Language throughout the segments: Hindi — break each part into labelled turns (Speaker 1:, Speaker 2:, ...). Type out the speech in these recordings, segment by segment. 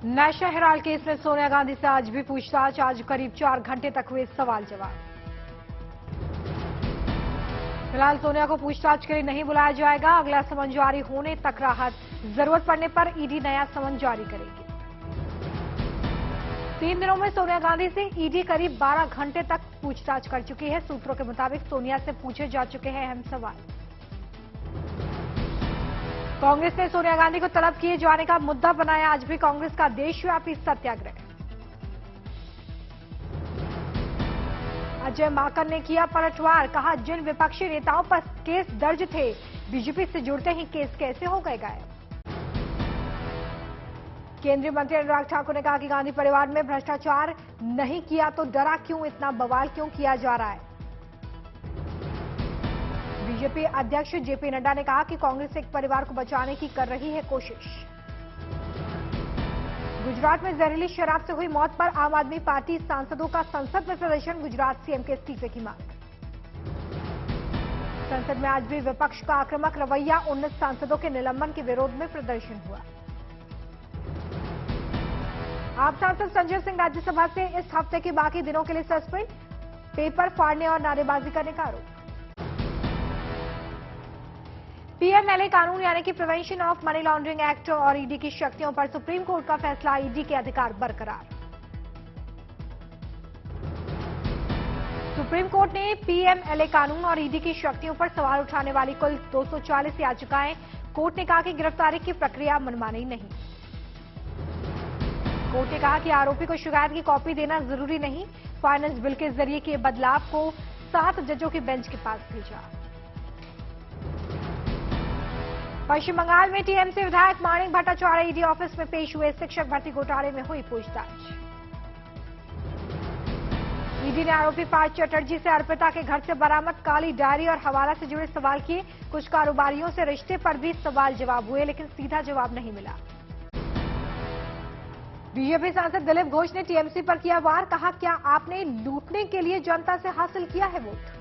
Speaker 1: नेशनल हेराल्ड केस में सोनिया गांधी से आज भी पूछताछ। आज करीब 4 घंटे तक हुए सवाल जवाब। फिलहाल सोनिया को पूछताछ के लिए नहीं बुलाया जाएगा। अगला समन जारी होने तक राहत, जरूरत पड़ने पर ईडी नया समन जारी करेगी। 3 दिनों में सोनिया गांधी से ईडी करीब 12 घंटे तक पूछताछ कर चुकी है। सूत्रों के मुताबिक सोनिया से पूछे जा चुके हैं अहम सवाल। कांग्रेस ने सोनिया गांधी को तलब किए जाने का मुद्दा बनाया आज भी कांग्रेस का देशव्यापी सत्याग्रह। अजय माकन ने किया पलटवार, कहा जिन विपक्षी नेताओं पर केस दर्ज थे, बीजेपी से जुड़ते ही केस कैसे हो गए गायब। केंद्रीय मंत्री अनुराग ठाकुर ने कहा कि गांधी परिवार में भ्रष्टाचार नहीं किया तो डरा क्यों, इतना बवाल क्यों किया जा रहा है। बीजेपी अध्यक्ष जेपी नड्डा ने कहा कि कांग्रेस एक परिवार को बचाने की कर रही है कोशिश। गुजरात में जहरीली शराब से हुई मौत पर आम आदमी पार्टी सांसदों का संसद में प्रदर्शन, गुजरात सीएम के इस्तीफे की मांग। संसद में आज भी विपक्ष का आक्रामक रवैया, 19 सांसदों के निलंबन के विरोध में प्रदर्शन हुआ। आप सांसद संजय सिंह राज्यसभा से इस हफ्ते के बाकी दिनों के लिए सस्पेंड, पेपर फाड़ने और नारेबाजी करने का आरोप। पीएमएलए कानून यानी कि prevention of money laundering act और ईडी की शक्तियों पर सुप्रीम कोर्ट का फैसला, ईडी के अधिकार बरकरार। सुप्रीम कोर्ट ने पीएमएलए कानून और ईडी की शक्तियों पर सवाल उठाने वाली कुल 240 याचिकाएं, कोर्ट ने कहा कि गिरफ्तारी की प्रक्रिया मनमानी नहीं। कोर्ट ने कहा कि आरोपी को शिकायत की कॉपी देना जरूरी नहीं। फाइनेंस बिल के जरिए किए बदलाव को 7 जजों के बेंच के पास भेजा। पश्चिम बंगाल में टीएमसी विधायक माणिक भट्टाचार्य ईडी ऑफिस में पेश हुए, शिक्षक भर्ती घोटाले में हुई पूछताछ। ईडी ने आरोपी पार्थ चटर्जी से अर्पिता के घर से बरामद काली डायरी और हवाला से जुड़े सवाल किए। कुछ कारोबारियों से रिश्ते पर भी सवाल जवाब हुए, लेकिन सीधा जवाब नहीं मिला। बीजेपी सांसद दिलीप घोष ने टीएमसी पर किया वार, कहा क्या आपने लूटने के लिए जनता से हासिल किया है वोट।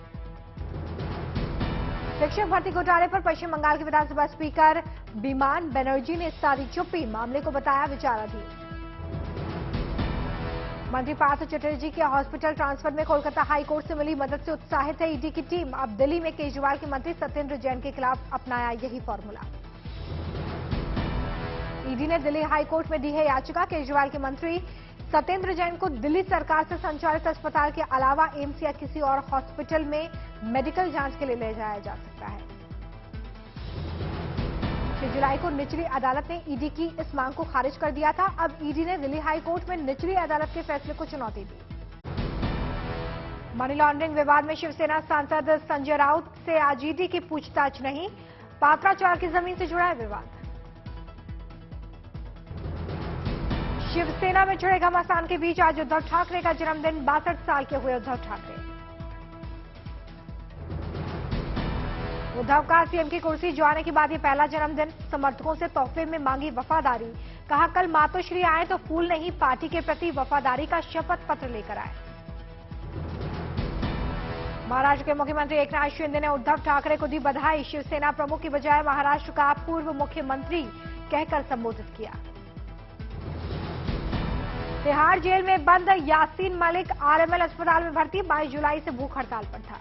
Speaker 1: शिक्षक भर्ती घोटाले पर पश्चिम बंगाल के विधानसभा स्पीकर बिमान बनर्जी ने साधी चुप्पी, मामले को बताया विचाराधीन। मंत्री पार्थ चटर्जी के हॉस्पिटल ट्रांसफर में कोलकाता हाईकोर्ट से मिली मदद से उत्साहित है ईडी की टीम। अब दिल्ली में केजरीवाल के मंत्री सत्येंद्र जैन के खिलाफ अपनाया यही फॉर्मूला। ईडी ने दिल्ली हाईकोर्ट में दी है याचिका। केजरीवाल के मंत्री सत्येंद्र जैन को दिल्ली सरकार से संचालित अस्पताल के अलावा एम्स या किसी और हॉस्पिटल में मेडिकल जांच के लिए ले जाया जा सकता है। 6 जुलाई को निचली अदालत ने ईडी की इस मांग को खारिज कर दिया था। अब ईडी ने दिल्ली हाई कोर्ट में निचली अदालत के फैसले को चुनौती दी। मनी लॉन्ड्रिंग विवाद में शिवसेना सांसद संजय राउत से आज ईडी की पूछताछ नहीं, पात्राचार की जमीन से जुड़ा है विवाद। शिवसेना में छिड़े घमासान के बीच आज उद्धव ठाकरे का जन्मदिन, 62 साल के हुए उद्धव ठाकरे। उद्धव का सीएम की कुर्सी जाने के बाद ये पहला जन्मदिन। समर्थकों से तोहफे में मांगी वफादारी, कहा कल मातोश्री आए तो फूल नहीं, पार्टी के प्रति वफादारी का शपथ पत्र लेकर आए। महाराष्ट्र के मुख्यमंत्री एकनाथ शिंदे ने उद्धव ठाकरे को दी बधाई, शिवसेना प्रमुख की बजाय महाराष्ट्र का पूर्व मुख्यमंत्री कहकर संबोधित किया। तिहाड़ जेल में बंद यासीन मलिक आरएमएल अस्पताल में भर्ती, 22 जुलाई से भूख हड़ताल पर था।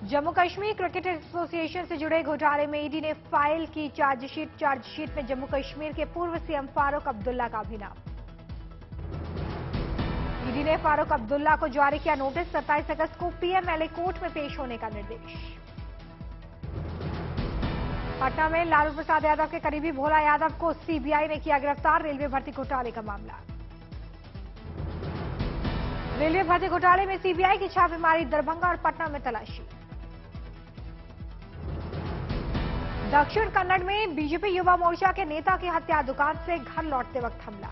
Speaker 1: जम्मू कश्मीर क्रिकेट एसोसिएशन से जुड़े घोटाले में ईडी ने फाइल की चार्जशीट में जम्मू कश्मीर के पूर्व सीएम फारूक अब्दुल्ला का भी नाम। ईडी ने फारूक अब्दुल्ला को जारी किया नोटिस, 27 अगस्त को पीएमएलए कोर्ट में पेश होने का निर्देश। पटना में लालू प्रसाद यादव के करीबी भोला यादव को सीबीआई ने किया गिरफ्तार, रेलवे भर्ती घोटाले का मामला। रेलवे भर्ती घोटाले में सीबीआई की छापेमारी, दरभंगा और पटना में तलाशी। दक्षिण कन्नड़ में बीजेपी युवा मोर्चा के नेता की हत्या, दुकान से घर लौटते वक्त हमला।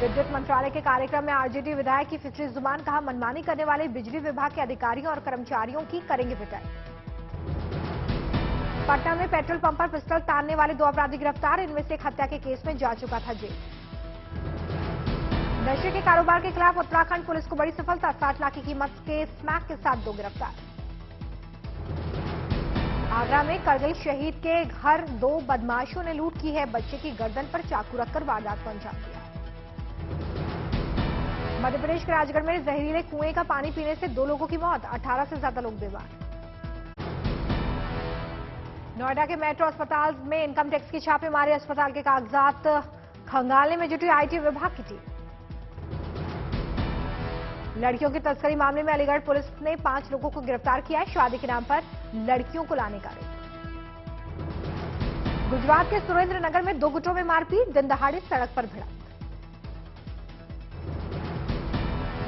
Speaker 1: विद्युत मंत्रालय के कार्यक्रम में आरजेडी विधायक की फिसली जुबान, कहा मनमानी करने वाले बिजली विभाग के अधिकारियों और कर्मचारियों की करेंगे पिटाई। पटना में पेट्रोल पंप पर पिस्टल तानने वाले 2 अपराधी गिरफ्तार, इनमें से एक हत्या के केस में जा चुका था जेल। नशे के कारोबार के खिलाफ उत्तराखंड पुलिस को बड़ी सफलता, 60 लाख की कीमत के स्मैक के साथ 2 गिरफ्तार। आगरा में करगिल शहीद के घर 2 बदमाशों ने लूट की है। बच्चे की गर्दन पर चाकू रखकर वारदात को अंजाम दिया। मध्य प्रदेश के राजगढ़ में जहरीले कुएं का पानी पीने से 2 लोगों की मौत, 18 से ज्यादा लोग बीमार। नोएडा के मेट्रो अस्पताल में इनकम टैक्स की छापेमारी, अस्पताल के कागजात खंगालने में जुटी आईटी विभाग की टीम। लड़कियों की तस्करी मामले में अलीगढ़ पुलिस ने 5 लोगों को गिरफ्तार किया है। शादी के नाम पर लड़कियों को लाने का रेप। गुजरात के सुरेंद्रनगर में 2 गुटों में मारपीट, दिन दहाड़े सड़क पर भिड़ंत।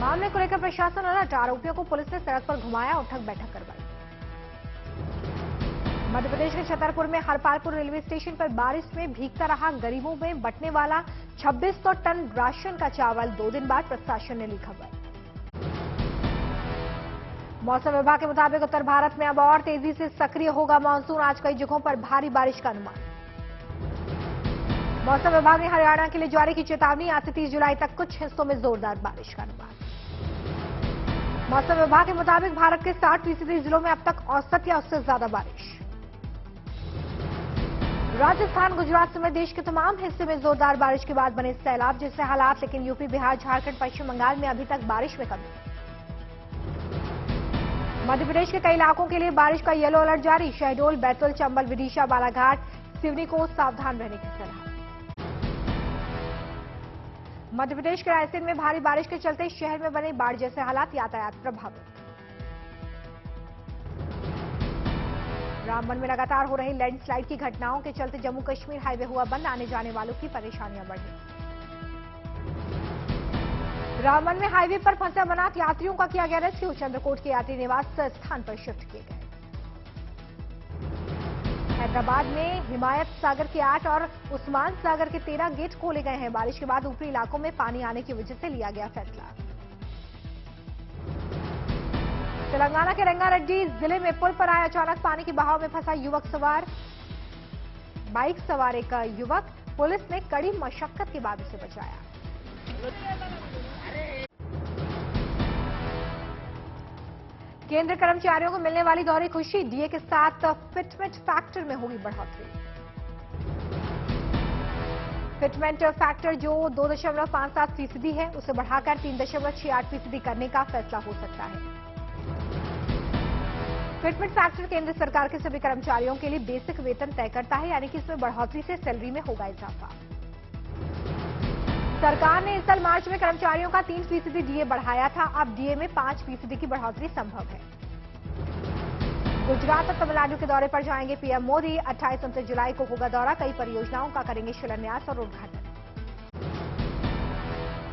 Speaker 1: मामले को लेकर प्रशासन अलर्ट, आरोपियों को पुलिस ने सड़क पर घुमाया, उठक बैठक करवाई। मध्य प्रदेश के छतरपुर में हरपालपुर रेलवे स्टेशन पर बारिश में भीगता रहा गरीबों में बंटने वाला 2600 टन राशन का चावल, 2 दिन बाद प्रशासन ने ली खबर। मौसम विभाग के मुताबिक उत्तर भारत में अब और तेजी से सक्रिय होगा मानसून, आज कई जगहों पर भारी बारिश का अनुमान। मौसम विभाग ने हरियाणा के लिए जारी की चेतावनी, आज से 30 जुलाई तक कुछ हिस्सों में जोरदार बारिश का अनुमान। मौसम विभाग के मुताबिक भारत के 60% जिलों में अब तक औसत या उससे ज्यादा बारिश। राजस्थान, गुजरात समेत देश के तमाम हिस्से में जोरदार बारिश के बाद बने सैलाब जैसे हालात, लेकिन यूपी, बिहार, झारखंड, पश्चिम बंगाल में अभी तक बारिश में कमी। मध्य प्रदेश के कई इलाकों के लिए बारिश का येलो अलर्ट जारी, शहडोल, बैतूल, चंबल, विदिशा, बालाघाट, सिवनी को सावधान रहने की सलाह। मध्य प्रदेश के रायसेन में भारी बारिश के चलते शहर में बने बाढ़ जैसे हालात, यातायात प्रभावित। रामबन में लगातार हो रही लैंडस्लाइड की घटनाओं के चलते जम्मू कश्मीर हाईवे हुआ बंद, आने जाने वालों की परेशानियां बढ़ी। रामबन में हाईवे पर फंसे अमरनाथ यात्रियों का किया गया रेस्क्यू, चंद्रकोट के यात्री निवास स्थान पर शिफ्ट किए गए। हैदराबाद में हिमायत सागर के 8 और उस्मान सागर के 13 गेट खोले गए हैं। बारिश के बाद ऊपरी इलाकों में पानी आने की वजह से लिया गया फैसला। तेलंगाना के रंगारेड्डी जिले में पुल पर आया अचानक पानी के बहाव में फंसा युवक सवार, बाइक सवार एक युवक, पुलिस ने कड़ी मशक्कत के बाद उसे बचाया। केंद्र कर्मचारियों को मिलने वाली दोहरी खुशी, डीए के साथ फिटमेंट फैक्टर में होगी बढ़ोतरी। फिटमेंट फैक्टर जो 2.57% है, उसे बढ़ाकर 3.68% करने का फैसला हो सकता है। फिटमेंट फैक्टर केंद्र सरकार के सभी कर्मचारियों के लिए बेसिक वेतन तय करता है, यानी कि इसमें बढ़ोतरी से सैलरी में होगा इजाफा। सरकार ने इस साल मार्च में कर्मचारियों का 3% डीए बढ़ाया था, अब डीए में 5% की बढ़ोतरी संभव है। गुजरात और तमिलनाडु के दौरे पर जाएंगे पीएम मोदी, 28-29 जुलाई को होगा दौरा, कई परियोजनाओं का करेंगे शिलान्यास और उद्घाटन।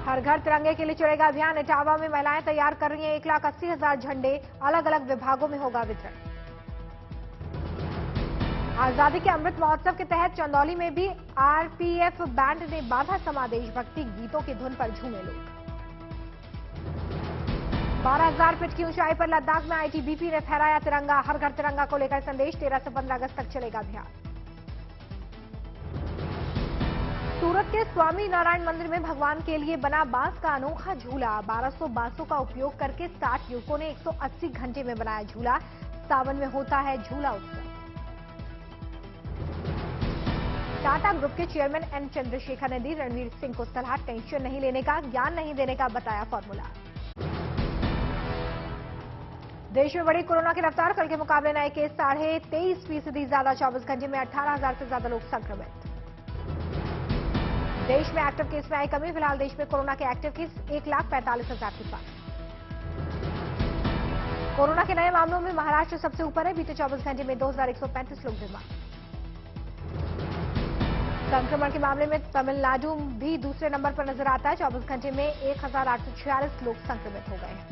Speaker 1: हर घर तिरंगे के लिए चलेगा अभियान, इटावा में महिलाएं तैयार कर रही हैं 1,80,000 झंडे, अलग अलग विभागों में होगा वितरण। आजादी के अमृत महोत्सव के तहत चंदौली में भी आरपीएफ बैंड ने बांधा समा, देशभक्ति गीतों की धुन पर झूमे लोग। 12,000 फीट की ऊंचाई पर लद्दाख में आईटीबीपी ने फहराया तिरंगा, हर घर तिरंगा को लेकर संदेश, 13 से 15 अगस्त तक चलेगा अभियान। सूरत के स्वामी नारायण मंदिर में भगवान के लिए बना बांस का अनोखा झूला, 1200 बांसों का उपयोग करके 60 युवकों ने 180 घंटे में बनाया झूला। सावन में होता है झूला उत्सव। टाटा ग्रुप के चेयरमैन एन चंद्रशेखर ने दी रणवीर सिंह को सलाह, टेंशन नहीं लेने का, ज्ञान नहीं देने का बताया फॉर्मूला। देश में बढ़ी कोरोना की रफ्तार, कल के मुकाबले नए केस 23.5% ज्यादा, 24 घंटे में 18,000 से ज्यादा लोग संक्रमित। देश में एक्टिव केस में आई कमी, फिलहाल देश में कोरोना के एक्टिव केस 1,45,000 के पास। कोरोना के नए मामलों में महाराष्ट्र सबसे ऊपर है, बीते 24 घंटे में 2,135 लोग बीमार। संक्रमण के मामले में तमिलनाडु भी दूसरे नंबर पर नजर आता है, 24 घंटे में 1,846 लोग संक्रमित हो गए हैं।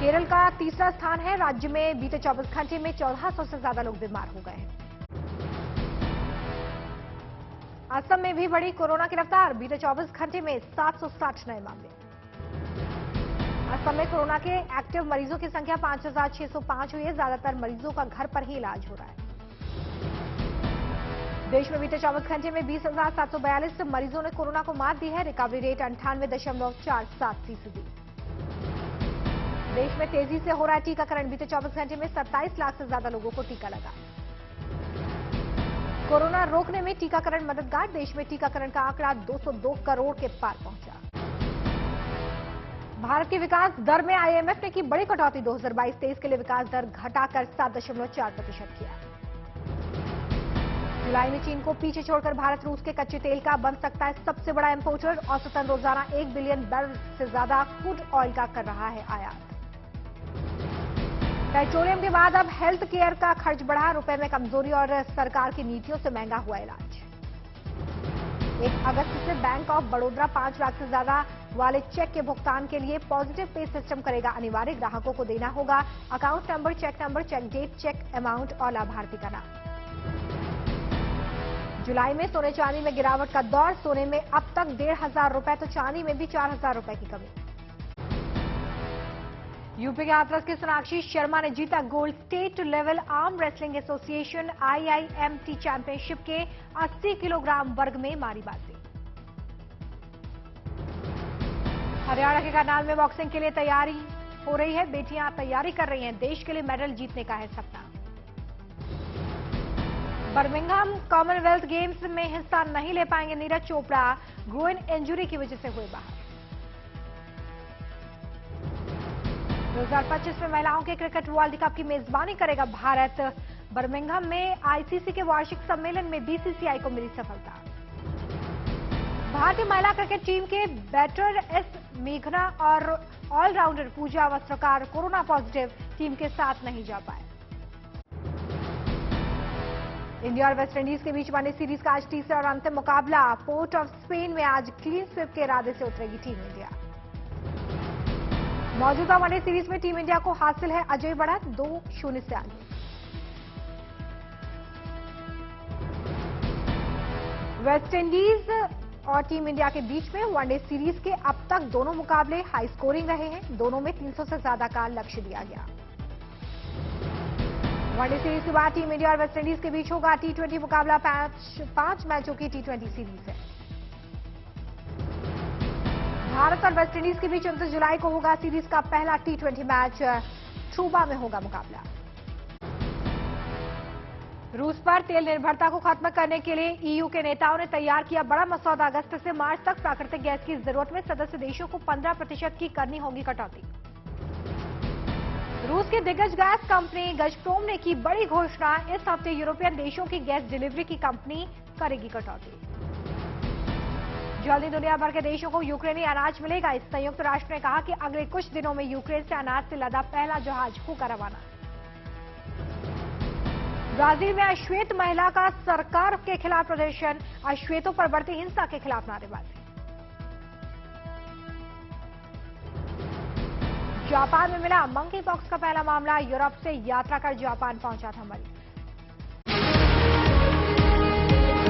Speaker 1: केरल का तीसरा स्थान है, राज्य में बीते 24 घंटे में 1,400 से ज्यादा लोग बीमार हो गए हैं। असम में भी बढ़ी कोरोना की रफ्तार, बीते 24 घंटे में 760 नए मामले। असम में कोरोना के एक्टिव मरीजों की संख्या 5,605 हुई है, ज्यादातर मरीजों का घर पर ही इलाज हो रहा है। देश में बीते 24 घंटे में 20,742 मरीजों ने कोरोना को मात दी है, रिकवरी रेट 98.47%। देश में तेजी से हो रहा है टीकाकरण। बीते 24 घंटे में 27 लाख से ज्यादा लोगों को टीका लगा। कोरोना रोकने में टीकाकरण मददगार। देश में टीकाकरण का आंकड़ा 202 करोड़ के पार पहुंचा। भारत की विकास दर में आईएमएफ ने की बड़ी कटौती। 2022-23 के लिए विकास दर घटाकर 7.4% किया। जुलाई में चीन को पीछे छोड़कर भारत रूस के कच्चे तेल का बन सकता है सबसे बड़ा इंपोर्टर। औसतन रोजाना 1 बिलियन बैरल से ज्यादा क्रूड ऑयल का कर रहा है आयात। पेट्रोलियम के बाद अब हेल्थ केयर का खर्च बढ़ा। रुपए में कमजोरी और सरकार की नीतियों से महंगा हुआ इलाज। 1 अगस्त से बैंक ऑफ बड़ौदा 5 लाख से ज्यादा वाले चेक के भुगतान के लिए पॉजिटिव पे सिस्टम करेगा अनिवार्य। ग्राहकों को देना होगा account number, check date, check amount और लाभार्थी का नाम। जुलाई में सोने चांदी में गिरावट का दौर। सोने में अब तक 1,500 रुपए तो चांदी में भी 4,000 रुपए की कमी। यूपी के हाथरस की सोनाक्षी शर्मा ने जीता gold. State level arm wrestling association IIMT championship के 80 किलोग्राम वर्ग में मारी बाजी। हरियाणा के करनाल में बॉक्सिंग के लिए तैयारी हो रही है। बेटियां तैयारी कर रही हैं। देश के लिए मेडल जीतने का है सपना। बर्मिंघम कॉमनवेल्थ गेम्स में हिस्सा नहीं ले पाएंगे नीरज चोपड़ा। ग्रोइन इंजरी की वजह से हुए बाहर। 2025 में महिलाओं के क्रिकेट वर्ल्ड कप की मेजबानी करेगा भारत। बर्मिंघम में आईसीसी के वार्षिक सम्मेलन में बीसीसीआई को मिली सफलता। भारतीय महिला क्रिकेट टीम के बैटर एस मेघना और ऑलराउंडर पूजा वस्त्रकार कोरोना पॉजिटिव, टीम के साथ नहीं जा पाए। इंडिया और वेस्टइंडीज के बीच वनडे सीरीज का आज तीसरा और अंतिम मुकाबला। पोर्ट ऑफ स्पेन में आज क्लीन स्वीप के इरादे से उतरेगी टीम इंडिया। मौजूदा वनडे सीरीज में टीम इंडिया को हासिल है अजय बढ़त 2-0 से आगे। वेस्टइंडीज और टीम इंडिया के बीच में वनडे सीरीज के अब तक दोनों मुकाबले हाई स्कोरिंग रहे हैं। दोनों में 300 से ज्यादा का लक्ष्य दिया गया। वनडे सीरीज के बाद टीम इंडिया और वेस्टइंडीज के बीच होगा T20 मुकाबला। 5 मैचों की T20 सीरीज है। भारत और वेस्टइंडीज के बीच 29 जुलाई को होगा सीरीज का पहला T20 मैच। ट्रूबा में होगा मुकाबला। रूस पर तेल निर्भरता को खत्म करने के लिए EU के नेताओं ने तैयार किया बड़ा मसौदा। अगस्त से मार्च तक प्राकृतिक गैस की जरूरत में सदस्य देशों को 15% की करनी होगी कटौती। रूस की दिग्गज गैस कंपनी गजप्रोम ने की बड़ी घोषणा। इस हफ्ते यूरोपियन देशों की गैस डिलीवरी की कंपनी करेगी कटौती। जल्दी दुनिया भर के देशों को यूक्रेनी अनाज मिलेगा। इस संयुक्त राष्ट्र ने कहा कि अगले कुछ दिनों में यूक्रेन से अनाज से लदा पहला जहाज होगा रवाना। ब्राजील में अश्वेत महिला का सरकार के खिलाफ प्रदर्शन। अश्वेतों पर बढ़ती हिंसा के खिलाफ नारेबाजी। जापान में मिला मंकी पॉक्स का पहला मामला। यूरोप से यात्रा कर जापान पहुंचा था मरीज।